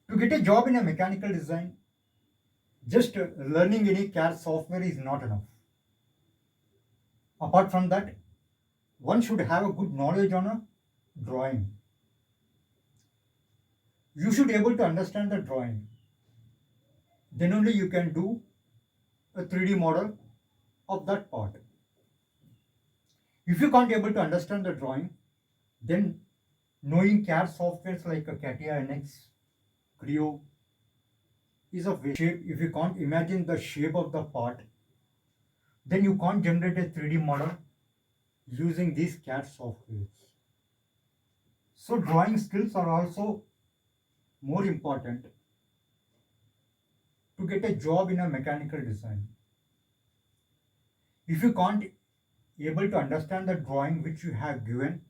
To get a job in a mechanical design, just learning any CAD software is not enough. Apart from that, one should have a good knowledge on a drawing. You should able to understand the drawing. Then only you can do a 3D model of that part. If you can't able to understand the drawing, then knowing CAD softwares like a CATIA NX, Creo is of waste. Shape. If you can't imagine the shape of the part, then you can't generate a 3D model using these CAD softwares. So drawing skills are also more important to get a job in a mechanical design. If you can't able to understand the drawing which you have given,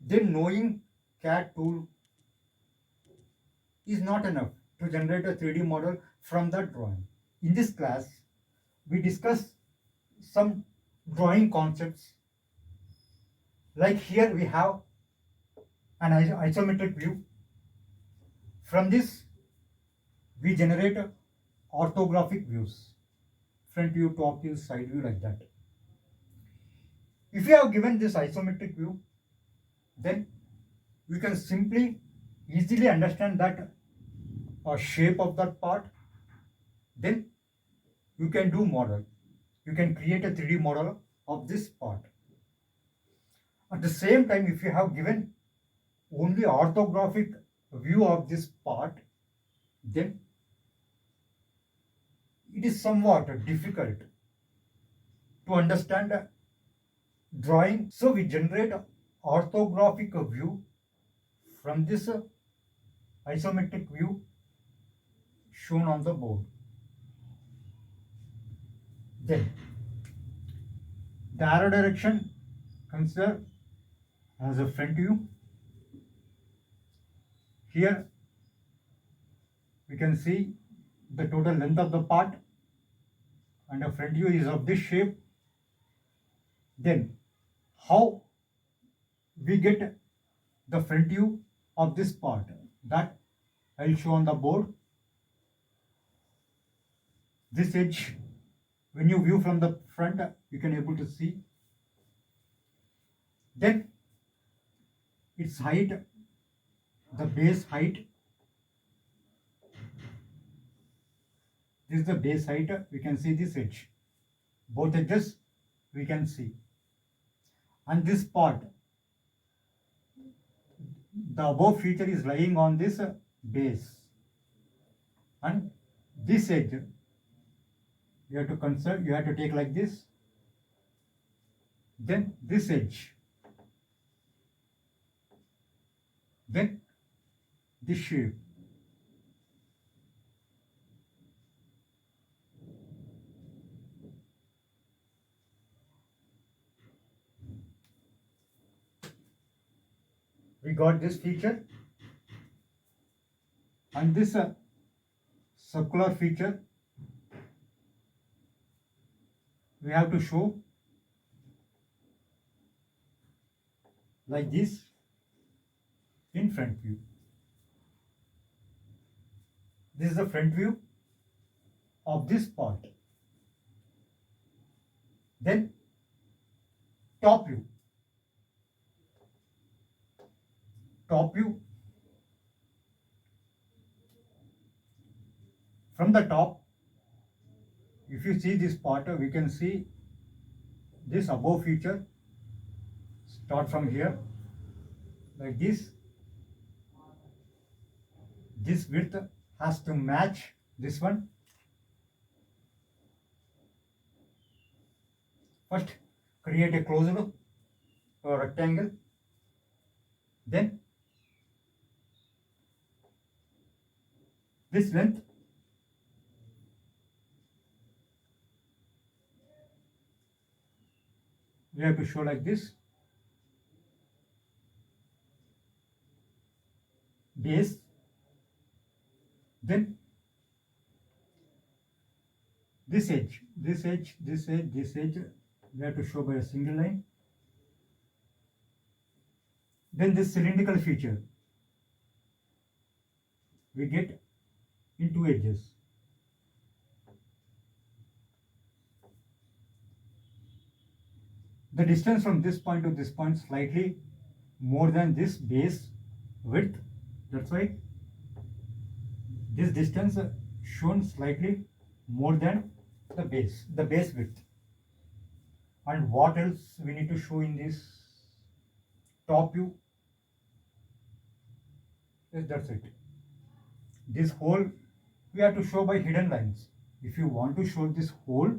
then knowing CAD tool is not enough to generate a 3D model from that drawing. In this class, we discuss some drawing concepts. Like here we have an isometric view. From this, we generate orthographic views. Front view, top view, side view, like that. If you have given this isometric view, then you can simply easily understand that shape of that part. Then you can do model. You can create a 3D model of this part. At the same time, if you have given only orthographic view of this part, then it is somewhat difficult to understand drawing. So we generate orthographic view from this isometric view shown on the board. Then the arrow direction consider as a front view. Here we can see the total length of the part, and the front view is of this shape. Then how we get the front view of this part, that I'll show on the board. This edge, when you view from the front, you can able to see. Then its height, the base height. This is the base height. We can see this edge. Both edges we can see. And this part, the above feature is lying on this base. And this edge, you have to consider, you have to take like this. Then this edge. Then this shape. We got this feature, and this circular feature we have to show like this in front view. This is the front view of this part. Then top view. Top view. From the top, if you see this part, we can see this above feature. Start from here like this. This width has to match this one. First, create a closed rectangle. Then this length we have to show like this. Base. Then this edge, this edge, this edge, this edge, we have to show by a single line. Then this cylindrical feature. we get in two edges. The distance from this point to this point slightly more than this base width. That's why this distance shown slightly more than the base width. And what else we need to show in this top view? Yes, that's it. This hole we have to show by hidden lines. If you want to show this hole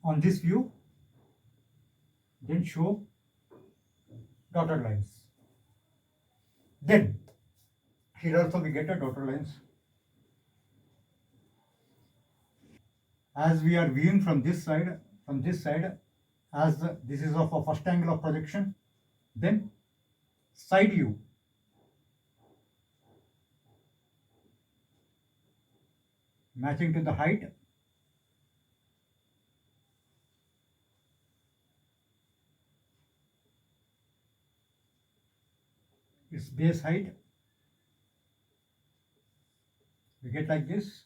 on this view, then show dotted lines. Then here also we get a dotted lines. As we are viewing from this side, as this is of a first angle of projection, then side view. Matching to the height, its base height, we get like this.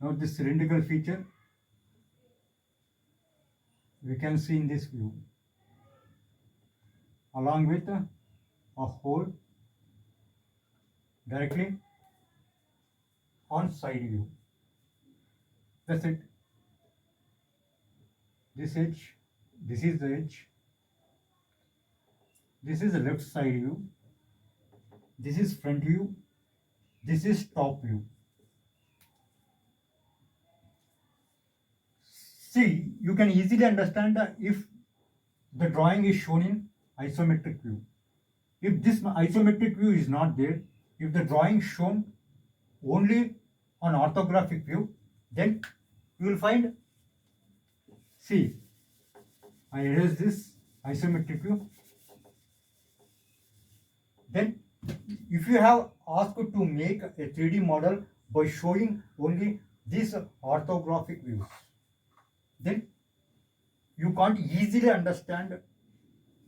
Now this cylindrical feature we can see in this view, along with a hole directly on side view. That's it. This edge, this is the edge, this is the left side view, this is front view, this is top view. See, you can easily understand if the drawing is shown in isometric view. If this isometric view is not there, if the drawing is shown only on orthographic view, then you will find, see, I erase this isometric view. Then if you have asked to make a 3D model by showing only these orthographic views, then you can't easily understand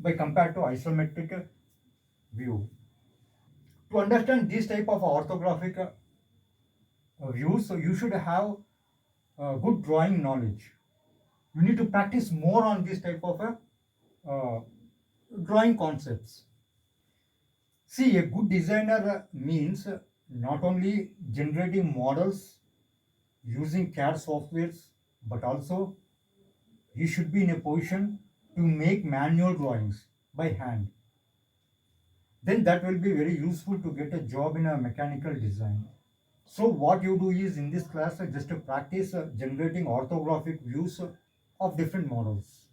by compared to isometric view. To understand this type of orthographic views, so you should have good drawing knowledge. You need to practice more on this type of drawing concepts. See, a good designer means not only generating models using CAD softwares, but also he should be in a position to make manual drawings by hand. Then that will be very useful to get a job in a mechanical design. So what you do is in this class just to practice generating orthographic views of different models.